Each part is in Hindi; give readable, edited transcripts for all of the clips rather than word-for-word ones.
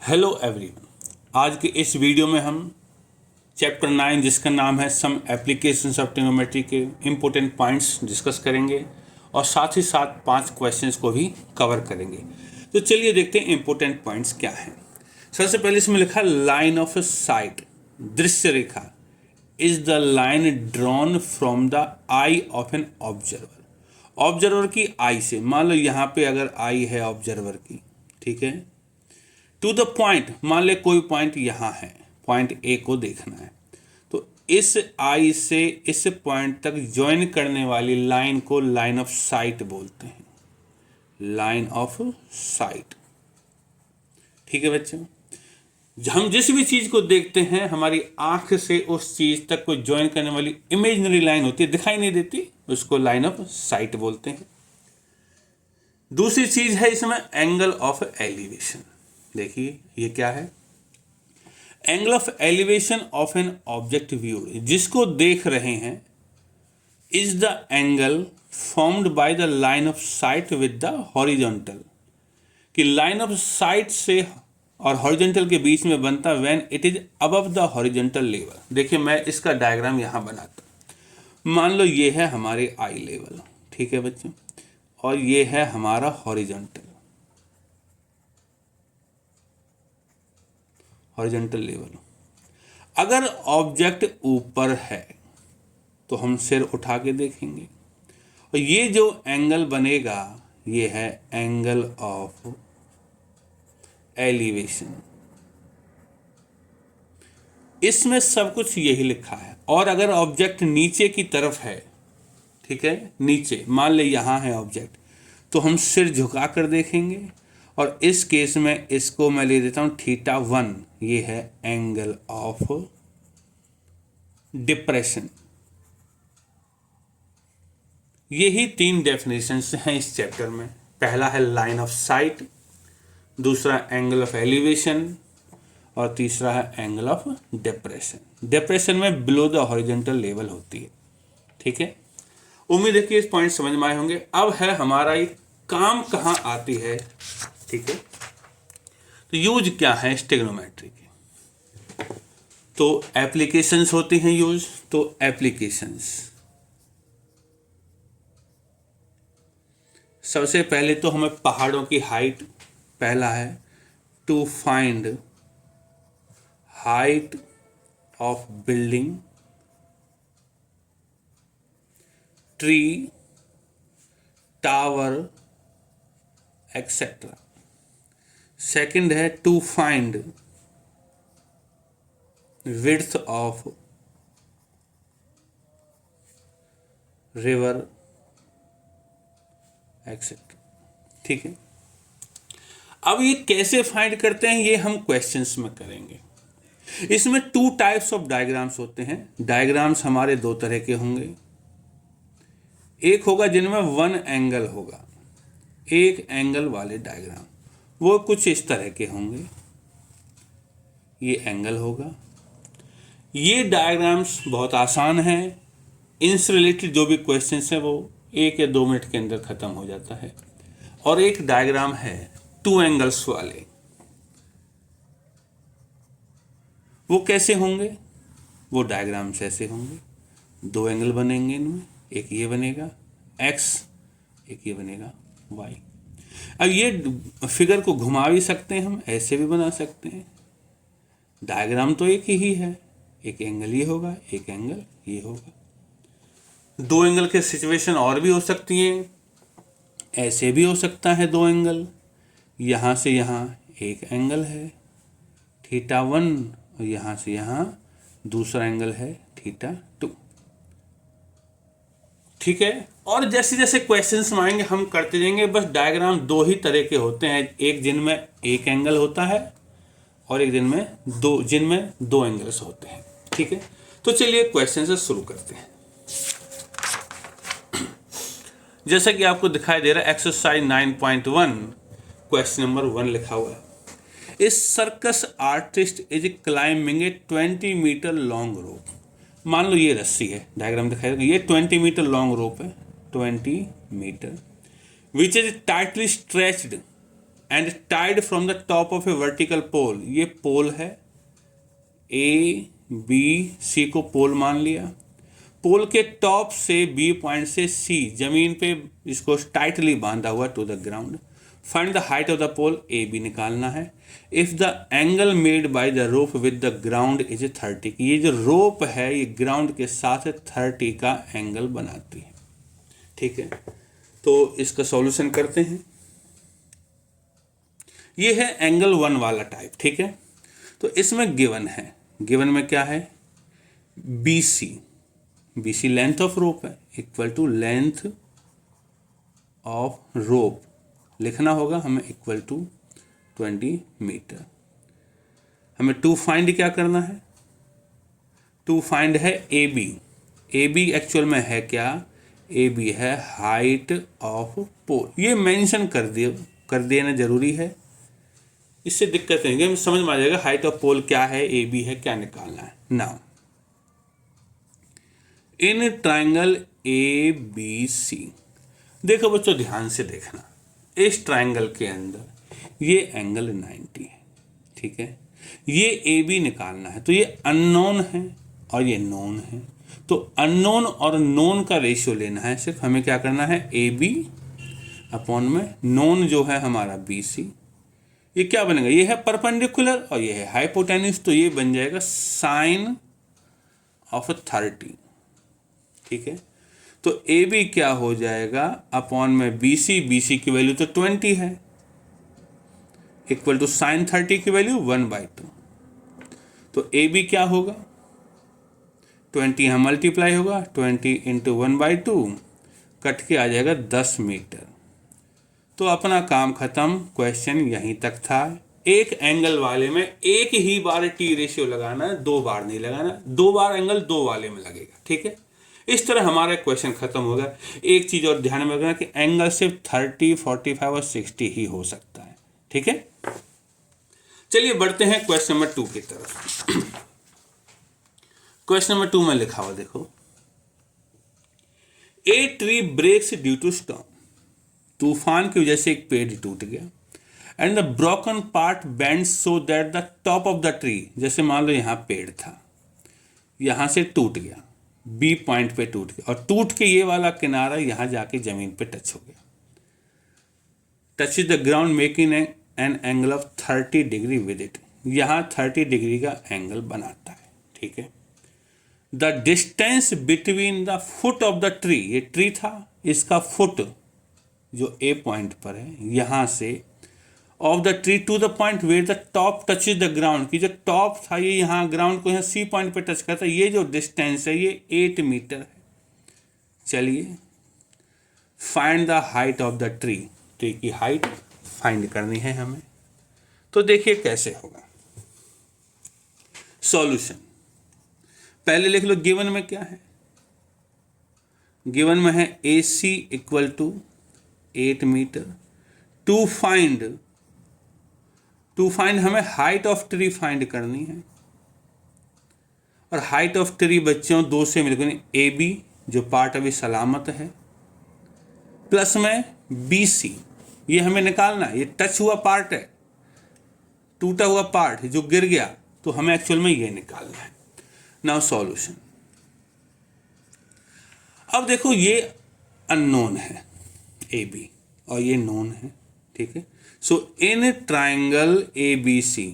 Hello everyone. आज के इस वीडियो में हम चैप्टर 9 जिसका नाम है सम एप्लीकेशंस ऑफ ट्रिग्नोमेट्री के इम्पोर्टेंट पॉइंट्स डिस्कस करेंगे और साथ ही साथ 5 क्वेश्चंस को भी कवर करेंगे। तो चलिए देखते हैं इम्पोर्टेंट पॉइंट्स क्या हैं। सबसे पहले इसमें लिखा लाइन ऑफ साइट, दृश्य रेखा is the line drawn from the eye of an observer. Observer की आई से, मान लो यहाँ पे अगर आई है ऑब्जर्वर की, ठीक है, टू द पॉइंट, मान ले कोई पॉइंट यहाँ है, पॉइंट ए को देखना है, तो इस आई से इस पॉइंट तक ज्वाइन करने वाली लाइन को लाइन ऑफ साइट बोलते हैं। लाइन ऑफ साइट, ठीक है बच्चों। हम जिस भी चीज को देखते हैं हमारी आंख से उस चीज तक को ज्वाइन करने वाली इमेजिनरी लाइन होती है, दिखाई नहीं देती, उसको लाइन ऑफ साइट बोलते हैं। दूसरी चीज है इसमें एंगल ऑफ एलिवेशन। देखिए ये क्या है, angle of elevation of an object viewed, जिसको देख रहे हैं, is the angle formed by the line of site with the horizontal, कि लाइन ऑफ साइट से और हॉरिजॉन्टल के बीच में बनता when it is above the horizontal level. देखिए मैं इसका डायग्राम यहां बनाता हूं। मान लो ये है हमारे आई लेवल, ठीक है बच्चों, और ये है हमारा हॉरिजॉन्टल लेवल। अगर ऑब्जेक्ट ऊपर है तो हम सिर उठा के देखेंगे और ये जो एंगल बनेगा ये है एंगल ऑफ एलिवेशन। इसमें सब कुछ यही लिखा है। और अगर ऑब्जेक्ट नीचे की तरफ है, ठीक है, नीचे मान ले यहां है ऑब्जेक्ट, तो हम सिर झुका कर देखेंगे और इस केस में इसको मैं ले देता हूं θ1, ये है एंगल ऑफ डिप्रेशन। यही 3 डेफिनेशंस हैं इस चैप्टर में। पहला है लाइन ऑफ साइट, दूसरा एंगल ऑफ एलिवेशन और तीसरा है एंगल ऑफ डिप्रेशन। डिप्रेशन में बिलो द हॉरिजॉन्टल लेवल होती है, ठीक है। उम्मीद है कि इस पॉइंट समझ में आए होंगे। अब है हमारा ये काम कहाँ आती है, ठीक है, तो यूज क्या है ट्रिग्नोमेट्री की। तो एप्लीकेशंस होती हैं यूज। तो एप्लीकेशंस, सबसे पहले तो हमें पहाड़ों की हाइट, पहला है to find height of building, tree, tower etcetera. Second है to find width of river etcetera, ठीक है। अब ये कैसे फाइंड करते हैं ये हम क्वेश्चंस में करेंगे। इसमें 2 टाइप्स ऑफ डायग्राम्स होते हैं। डायग्राम्स हमारे 2 तरह के होंगे। एक होगा जिनमें 1 एंगल होगा, एक एंगल वाले डायग्राम, वो कुछ इस तरह के होंगे। ये एंगल होगा। ये डायग्राम्स बहुत आसान हैं। इनसे रिलेटेड जो भी क्वेश्चंस हैं वो 1 या 2 मिनट के अंदर खत्म हो जाता है। और एक डायग्राम है 2 एंगल्स वाले, वो कैसे होंगे? वो डायग्राम्स ऐसे होंगे, 2 एंगल बनेंगे इनमें, एक ये बनेगा x, एक ये बनेगा y। अब ये फिगर को घुमा भी सकते हैं हम, ऐसे भी बना सकते हैं। डायग्राम तो एक ही है, एक एंगल ये होगा, एक एंगल ये होगा। 2 एंगल के सिचुएशन और भी हो सकती हैं, ऐसे भी हो सकता है 2 एंगल। यहाँ से यहाँ एक एंगल है θ1 और यहाँ से यहाँ दूसरा एंगल है θ2, ठीक है। और जैसे जैसे क्वेश्चंस में आएंगे हम करते जाएंगे। बस डायग्राम 2 ही तरह के होते हैं, एक जिनमें एक एंगल होता है और एक जिनमें 2 एंगल्स होते हैं, ठीक है। तो चलिए क्वेश्चन से शुरू करते हैं। जैसा कि आपको दिखाई दे रहा है एक्सरसाइज 9.1 क्वेश्चन नंबर 1 लिखा हुआ है। इस circus artist is climbing a 20 metre long rope. मान लो ये रस्सी है, डायग्राम दिखाई, ये 20 मीटर लॉन्ग रोप है, 20 metre, which is tightly stretched and tied from the top of a vertical pole, ये पोल है, ए बी सी को पोल मान लिया, पोल के टॉप से बी पॉइंट से सी जमीन पे इसको टाइटली बांधा हुआ to the ground. Find the height of the pole, A B निकालना है। If the angle made by the rope with the ground is 30, ये जो रोप है ये ग्राउंड के साथ 30 का एंगल बनाती है। ठीक है, तो इसका सॉल्यूशन करते हैं। ये है एंगल 1 वाला टाइप। ठीक है, तो इसमें गिवन है, गिवन में क्या है, B C length of rope है, equal to length of rope लिखना होगा हमें, इक्वल टू 20 मीटर। हमें टू फाइंड क्या करना है, टू फाइंड है ए बी एक्चुअल में है क्या, ए बी है हाइट ऑफ पोल। ये मेंशन कर देना जरूरी है, इससे दिक्कत नहीं है, समझ में आ जाएगा हाइट ऑफ पोल क्या है, ए बी है, क्या निकालना है। Now in triangle A B C, देखो बच्चों ध्यान से देखना, इस ट्राइंगल के अंदर ये एंगल 90 है। ठीक है, ये ए बी निकालना है, तो ये अननोन है और ये नोन है, तो अननोन और नोन का रेशियो लेना है। सिर्फ हमें क्या करना है, ए बी अपॉन में नोन जो है हमारा बी सी, ये क्या बनेगा, ये है परपेंडिकुलर और ये है हाइपोटेन्यूस, तो ये बन जाएगा साइन ऑफ 30। ठीक है, तो ए बी क्या हो जाएगा, अपॉन में बी सी की वैल्यू तो 20 है, इक्वल टू साइन 30 की वैल्यू 1/2। तो ए बी क्या होगा, 20 यहाँ मल्टीप्लाई होगा, 20 इंटू 1/2 कट के आ जाएगा 10 मीटर। तो अपना काम खत्म, क्वेश्चन यहीं तक था। एक एंगल वाले में एक ही बार टी रेशियो लगाना है, 2 बार नहीं लगाना, 2 बार एंगल 2 वाले में लगेगा। ठीक है, इस तरह हमारा क्वेश्चन खत्म होगा। एक चीज और ध्यान में रखना कि एंगल सिर्फ 30, 45 और 60 ही हो सकता है। ठीक है, चलिए बढ़ते हैं क्वेश्चन नंबर 2 की तरफ। क्वेश्चन नंबर 2 में लिखा हुआ देखो, a tree breaks due to storm, तूफान की वजह से एक पेड़ टूट गया, and the broken part bend so that the top of the tree, जैसे मान लो यहां पेड़ था, यहां से टूट गया, बी पॉइंट पे टूट गया, और टूट के ये वाला किनारा यहां जाके जमीन पे टच हो गया, touch is the ground making an angle of 30 degree with it, यहां 30 डिग्री का एंगल बनाता है। ठीक है, the distance between the foot of the tree, ये ट्री था, इसका फुट जो ए पॉइंट पर है यहां से, of the tree to the point where the top touches the ground, की जो टॉप था ये यहाँ ग्राउंड को यहाँ सी पॉइंट पे टच करता है, ये जो डिस्टेंस है ये 8 मीटर है। चलिए find the height of the tree, tree की हाइट फाइंड करनी है हमें। तो देखिए कैसे होगा सॉल्यूशन। पहले लिख लो गिवन में क्या है, गिवन में है A C equal to 8 metre. To find हमें हाइट ऑफ ट्री फाइंड करनी है, और हाइट ऑफ ट्री बच्चों 2 से मिलकर ए बी जो पार्ट अभी सलामत है, प्लस में बी सी, ये हमें निकालना है, ये टच हुआ पार्ट है, टूटा हुआ पार्ट जो गिर गया, तो हमें एक्चुअल में ये निकालना है। Now solution. अब देखो ये अननोन है ए बी और ये नोन है। ठीक है, so in triangle A B C,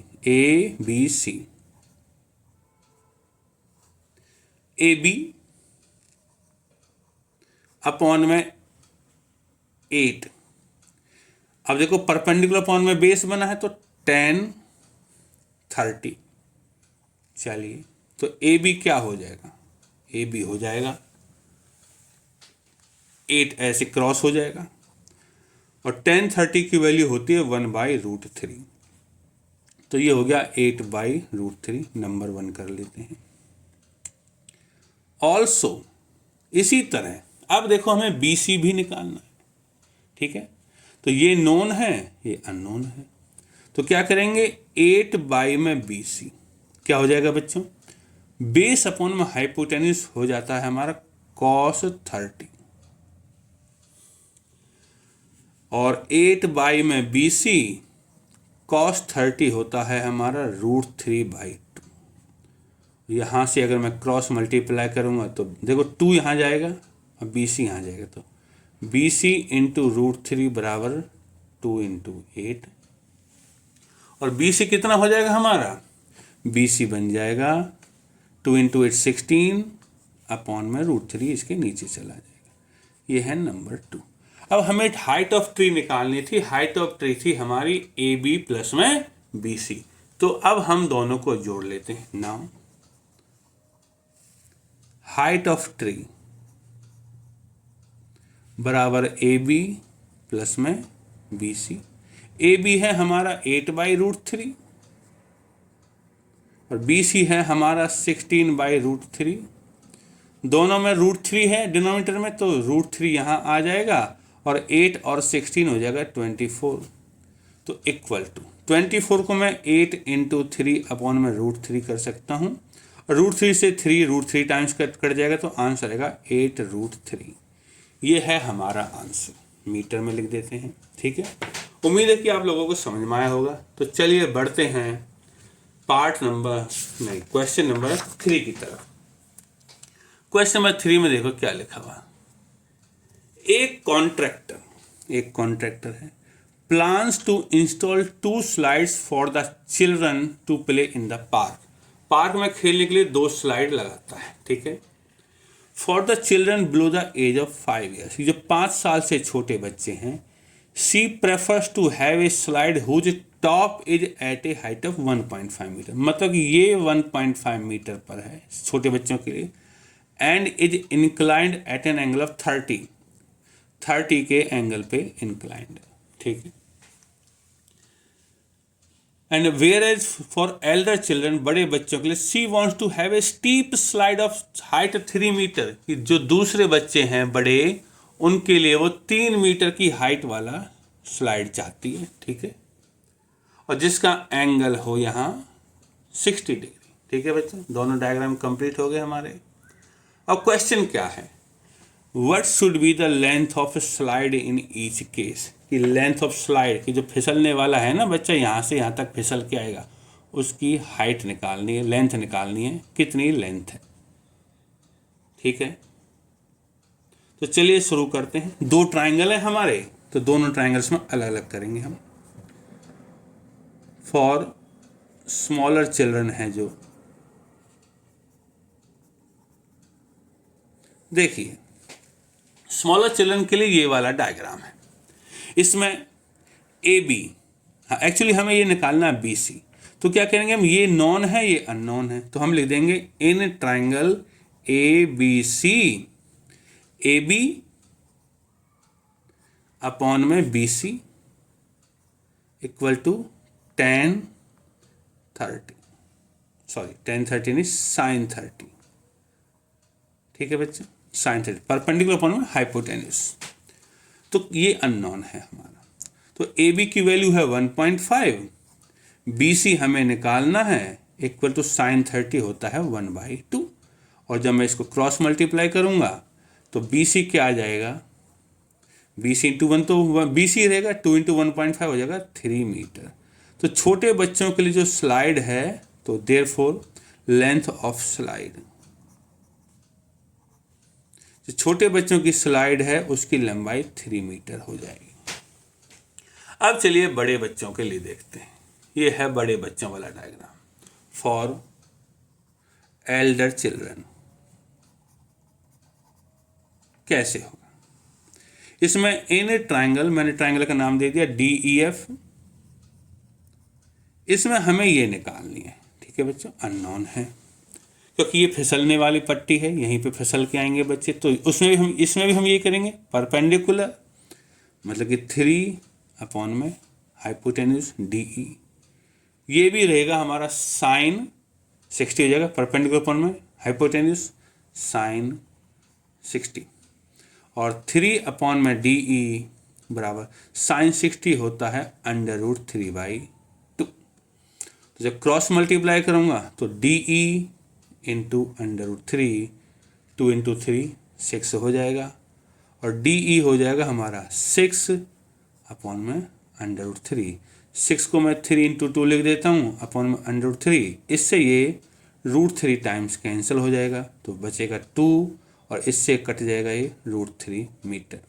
A B upon में 8, अब देखो परपेंडिकुलर अपॉन में बेस बना है तो 10 30। चलिए तो ए बी क्या हो जाएगा, ए बी हो जाएगा 8 ऐसे क्रॉस हो जाएगा, और 10 30 की वैल्यू होती है 1/√3, तो ये हो गया 8/√3, नंबर 1 कर लेते हैं। ऑल्सो इसी तरह अब देखो हमें बी सी भी निकालना है। ठीक है, तो ये नोन है ये अननोन है, तो क्या करेंगे 8 में बी सी क्या हो जाएगा बच्चों, बेस अपॉन में हाइपोटेन्यूस हो जाता है हमारा cos 30, और 8 में बी सी cos 30 होता है हमारा √3/2। यहाँ से अगर मैं क्रॉस मल्टीप्लाई करूँगा तो देखो 2 यहाँ जाएगा और BC यहाँ जाएगा, तो BC इंटू √3 बराबर 2 इंटू 8, और BC कितना हो जाएगा हमारा, BC बन जाएगा 2 इंटू 8 16 अपॉन में √3 इसके नीचे चला जाएगा। ये है नंबर 2। अब हमें हाइट ऑफ ट्री निकालनी थी। हाइट ऑफ ट्री थी हमारी AB प्लस में BC। तो अब हम दोनों को जोड़ लेते हैं। नाउ हाइट ऑफ ट्री बराबर AB प्लस में BC। AB है हमारा 8/√3 और BC है हमारा 16/√3। दोनों में √3 है डिनोमिनेटर में, तो √3 यहाँ आ जाएगा और 8 और 16 हो जाएगा 24। तो इक्वल टू 24 को मैं 8 इंटू 3 अपॉन में √3 कर सकता हूँ, और √3 से 3 √3 टाइम्स कट जाएगा, तो आंसर आएगा 8√3। ये है हमारा आंसर। मीटर में लिख देते हैं। ठीक है, उम्मीद है कि आप लोगों को समझ में आया होगा। तो चलिए बढ़ते हैं क्वेश्चन नंबर 3 की तरफ। क्वेश्चन नंबर 3 में देखो क्या लिखा हुआ। एक कॉन्ट्रैक्टर है, plans to install 2 slides for the children to play in the park. Park में खेलने के लिए 2 स्लाइड लगाता है। ठीक है, for the children below the age of 5 years. जो 5 साल से छोटे बच्चे हैं, she prefers to have a slide whose top is at a height of 1.5 metre. मतलब ये 1.5 मीटर पर है छोटे बच्चों के लिए, and is inclined at an angle of 30 के एंगल पे इंक्लाइंड। ठीक है, and whereas for elder children, बड़े बच्चों के लिए, she wants to have a steep slide of height 3 metre. कि जो दूसरे बच्चे हैं बड़े, उनके लिए वो 3 मीटर की हाइट वाला स्लाइड चाहती है। ठीक है, और जिसका एंगल हो यहाँ 60 डिग्री। ठीक है बच्चों, दोनों डायग्राम कंप्लीट हो गए हमारे। अब क्वेश्चन क्या है, what should be the length of slide in each case. कि लेंथ ऑफ स्लाइड की जो फिसलने वाला है ना बच्चा, यहाँ से यहाँ तक फिसल के आएगा, उसकी हाइट निकालनी है, लेंथ निकालनी है, कितनी लेंथ है। ठीक है, तो चलिए शुरू करते हैं। 2 ट्राइंगल है हमारे, तो दोनों ट्राइंगल्स में अलग अलग करेंगे हम। फॉर स्मॉलर चिल्ड्रन है जो, देखिए स्मॉलर चिल्ड्रन के लिए ये वाला डायग्राम है। इसमें AB, हाँ एक्चुअली हमें ये निकालना है BC। तो क्या करेंगे हम, ये नॉन है ये अननोन है, तो हम लिख देंगे in triangle ABC, AB upon में BC equal to tan 30, sorry tan 30 नहीं sin 30। ठीक है बच्चे, sin 30 परपेंडिकुलर अपॉन में हाइपोटेन्यूज। तो ये अननोन है हमारा। तो AB की वैल्यू है 1.5, BC हमें निकालना है, इक्वल टू sin 30 होता है 1/2। और जब मैं इसको क्रॉस मल्टीप्लाई करूंगा तो BC क्या आ जाएगा, BC इंटू 1 तो BC रहेगा, 2 इंटू 1.5 हो जाएगा 3 मीटर। तो छोटे बच्चों के लिए जो स्लाइड है, तो देयरफॉर लेंथ ऑफ स्लाइड, जो छोटे बच्चों की स्लाइड है उसकी लंबाई 3 मीटर हो जाएगी। अब चलिए बड़े बच्चों के लिए देखते हैं। ये है बड़े बच्चों वाला डायग्राम फॉर एल्डर चिल्ड्रन। कैसे होगा, इसमें इन ट्राइंगल, मैंने ट्राइंगल का नाम दे दिया DEF। इसमें हमें ये निकालनी है। ठीक है बच्चों, अननोन है क्योंकि ये फिसलने वाली पट्टी है, यहीं पे फिसल के आएंगे बच्चे। तो इसमें भी हम ये करेंगे परपेंडिकुलर, मतलब कि 3 अपॉन में हाइपोटेन्यूज DE। ये भी रहेगा हमारा sin 60 हो जाएगा, परपेंडिकुलर अपॉन में हाइपोटेन्यूज sin 60, और 3 अपॉन में DE बराबर sin 60 होता है √3/2। तो जब क्रॉस मल्टीप्लाई करूँगा तो DE इंटू √3, 2 इंटू 3 6 हो जाएगा, और DE हो जाएगा हमारा 6 अपॉन में √3। 6 को मैं 3 इंटू 2 लिख देता हूँ अपॉन में √3। इससे ये √3 टाइम्स कैंसिल हो जाएगा, तो बचेगा 2 और इससे कट जाएगा ये √3 मीटर।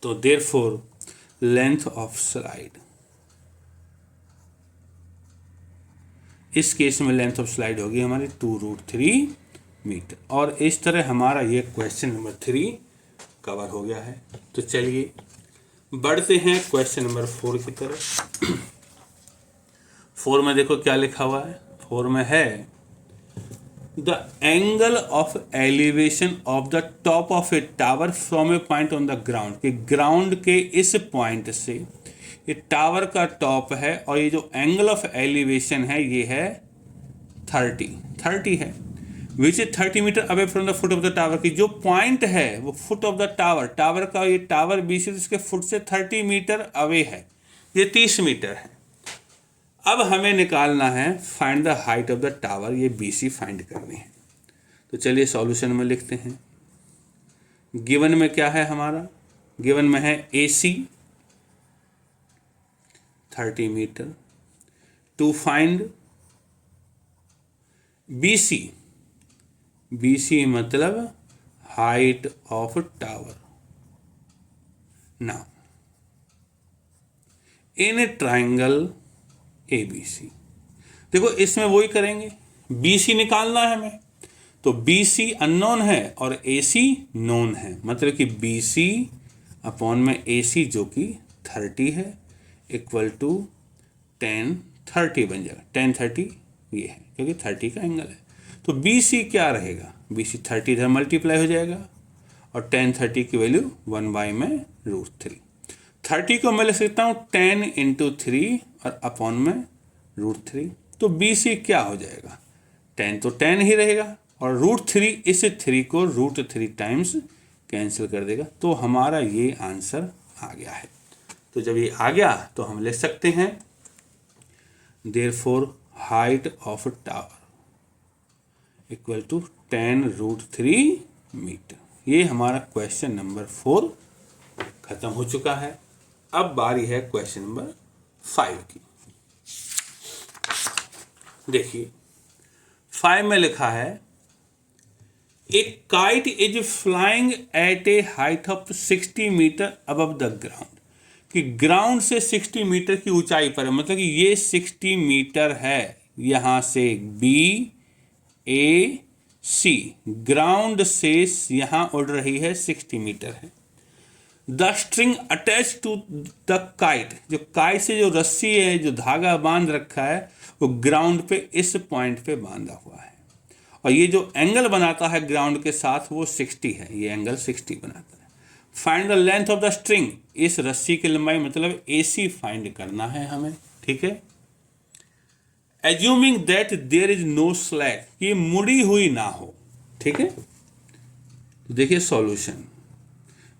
तो देयरफॉर लेंथ ऑफ स्लाइड, इस केस में लेंथ ऑफ स्लाइड होगी हमारी 2√3 मीटर। और इस तरह हमारा ये क्वेश्चन नंबर 3 कवर हो गया है। तो चलिए बढ़ते हैं क्वेश्चन नंबर 4 की तरफ। 4 में देखो क्या लिखा हुआ है। 4 में है the angle of elevation of the top of A tower from A point on the ground, कि ग्राउंड के इस पॉइंट से ये टावर का टॉप है और ये जो एंगल ऑफ एलिवेशन है ये है 30 है, which is 30 metre away from the foot of the tower. की जो पॉइंट है वो foot of the tower, tower का ये टावर बीसी इसके फुट से 30 मीटर अवे है, ये 30 मीटर है। अब हमें निकालना है find the height of the tower, ये बीसी फाइंड करनी है। तो चलिए सॉल्यूशन में लिखते हैं। गिवन में क्या है हमारा, गिवन में है AC 30 metre, to find BC मतलब height of tower. Now in a triangle ABC, देखो इसमें वही करेंगे, BC निकालना है हमें, तो BC अननोन है और AC नोन है, मतलब कि BC अपॉन में AC जो कि 30 है इक्वल टू 10 30 बन जाएगा। 10 30 ये है क्योंकि 30 का एंगल है। तो BC क्या रहेगा, BC 30 इधर मल्टीप्लाई हो जाएगा और 10 30 की वैल्यू 1 बाई में √3। 30 को मैं लिख सकता हूँ 10 इंटू 3 और अपॉन में √3। तो BC क्या हो जाएगा, 10 तो 10 ही रहेगा और √3 इस 3 को √3 टाइम्स कैंसिल कर देगा। तो हमारा ये आंसर आ गया है। तो जब ये आ गया तो हम लिख सकते हैं therefore height of tower equal to 10√3 metre. ये हमारा क्वेश्चन नंबर 4 खत्म हो चुका है। अब बारी है क्वेश्चन नंबर 5 की। देखिए 5 में लिखा है a kite is flying at a height of 60 metre above the ground, कि ग्राउंड से 60 मीटर की ऊंचाई पर है, मतलब कि ये 60 मीटर है, यहां से BAC ग्राउंड से यहां उड़ रही है 60 मीटर है। The string attach to the kite, जो काइट से जो रस्सी है, जो धागा बांध रखा है, वो ग्राउंड पे इस पॉइंट पे बांधा हुआ है और ये जो एंगल बनाता है ग्राउंड के साथ वो 60 है, ये एंगल 60 बनाता है। Find the length of the string, इस रस्सी की लंबाई मतलब AC फाइंड करना है हमें, ठीक है। Assuming that there is no slack, ये मुड़ी हुई ना हो, ठीक है। तो देखिए सॉल्यूशन,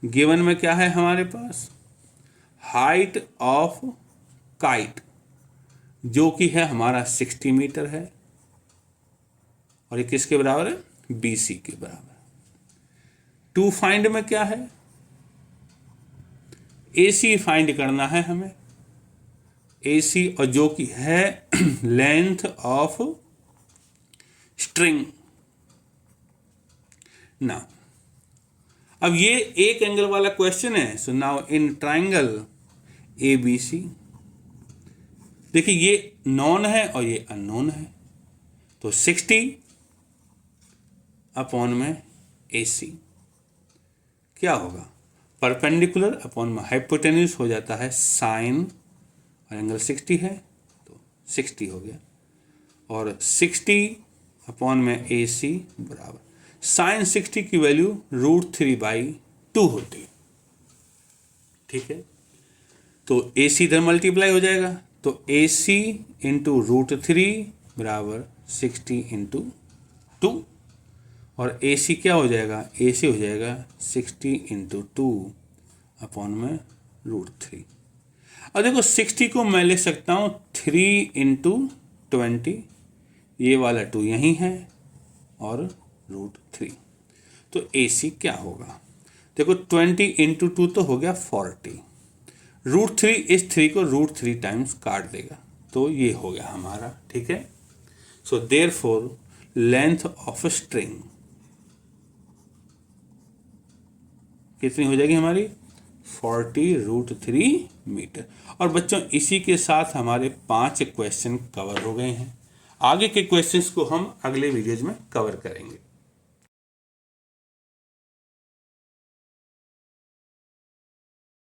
गिवन में क्या है हमारे पास, हाइट ऑफ काइट जो कि है हमारा 60 मीटर है और ये किसके बराबर है, BC के बराबर। टू फाइंड में क्या है, AC फाइंड करना है हमें, AC और जो कि है लेंथ ऑफ स्ट्रिंग। नाउ अब ये एक एंगल वाला क्वेश्चन है, so now in triangle ABC, देखिए ये नॉन है और ये अननोन है, तो 60 अपॉन में AC क्या होगा, परपेंडिकुलर अपॉन में हाइपोटेन्यूज हो जाता है साइन, और एंगल 60 है तो 60 हो गया, और 60 अपॉन में AC बराबर साइन 60 की वैल्यू √3/2 होती है, ठीक है। तो AC इधर मल्टीप्लाई हो जाएगा, तो AC इंटू √3 बराबर 60 इंटू 2, और AC क्या हो जाएगा, AC हो जाएगा 60 इंटू 2 अपॉन में √3। और देखो 60 को मैं लिख सकता हूँ 3 इंटू 20, ये वाला 2 यहीं है और √3। तो AC क्या होगा, देखो 20 इंटू 2 तो हो गया 40, √3 इस 3 को √3 टाइम्स काट देगा, तो ये हो गया हमारा, ठीक है। So therefore length of string कितनी हो जाएगी हमारी 40√3 मीटर। और बच्चों इसी के साथ हमारे 5 क्वेश्चन कवर हो गए हैं। आगे के क्वेश्चंस को हम अगले वीडियोज में कवर करेंगे।